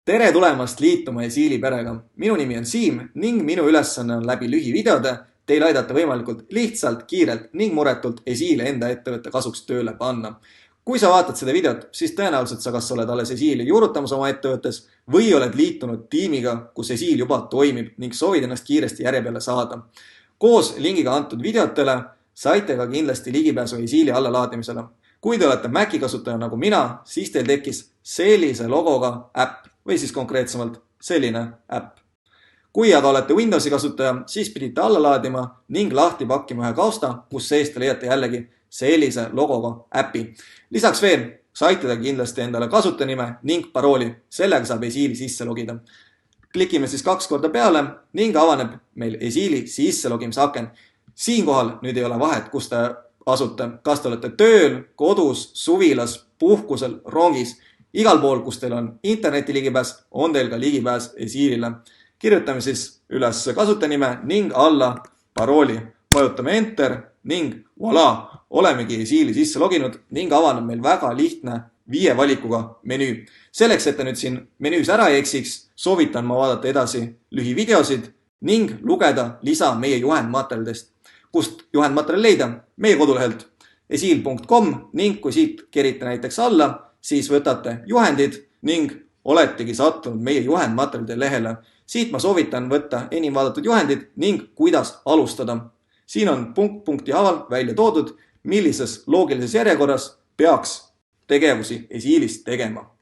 Tere tulemast liituma Esiili perega. Minu nimi on Siim ning minu ülesanne on läbi lühivideode teil aidata võimalikult lihtsalt, kiirelt ning muretult Esiili enda ettevõtte kasuks tööle panna. Kui sa vaatad seda videot, siis tõenäoliselt sa kas oled alles Esiili juurutamas oma ettevõttes või oled liitunud tiimiga, kus Esiil juba toimib ning soovid ennast kiiresti järje peale saada. Koos lingiga antud videotele saite ka kindlasti ligipääsu Esiili allalaadimisele. Kui te olete Maci kasutaja nagu mina, siis teil tekkis sellise logoga äpp või siis konkreetsemalt selline äpp. Kui aga olete Windowsi kasutaja, siis pidite alla laadima ning lahti pakkima ühe kausta, kus sees te leiate jällegi sellise logoga äppi. Lisaks veel saite te kindlasti endale kasutajanime ning parooli. Sellega saab Esiili sisse logida. Klikime siis 2 korda peale ning avaneb meil Esiili sisse logimise aken. Siinkohal nüüd ei ole vahet, kus te asute. Kas te olete tööl, kodus, suvilas, puhkusel, rongis. Igal pool, kus teil on interneti ligipääs, on teil ka ligipääs Esiilile. Kirjutame siis üles kasutajanime ning alla parooli. Vajutame Enter ning voilà, olemegi Esiili sisse loginud ning avaneb meil väga lihtne 5 valikuga menüü. Selleks, et te nüüd siin menüüs ära ei eksiks, soovitan ma vaadata edasi lühivideosid ning lugeda lisa meie juhendmaterjalidest. Kust juhendmaterjal leida? Meie kodulehelt esiil.com ning kui siit kerite näiteks alla, siis võtate juhendid ning oletegi sattunud meie juhendmaterjalide lehele. Siit ma soovitan võtta enim vaadatud juhendid ning kuidas alustada. Siin on punkti haaval välja toodud, millises loogilises järjekorras peaks tegevusi Esiilis tegema.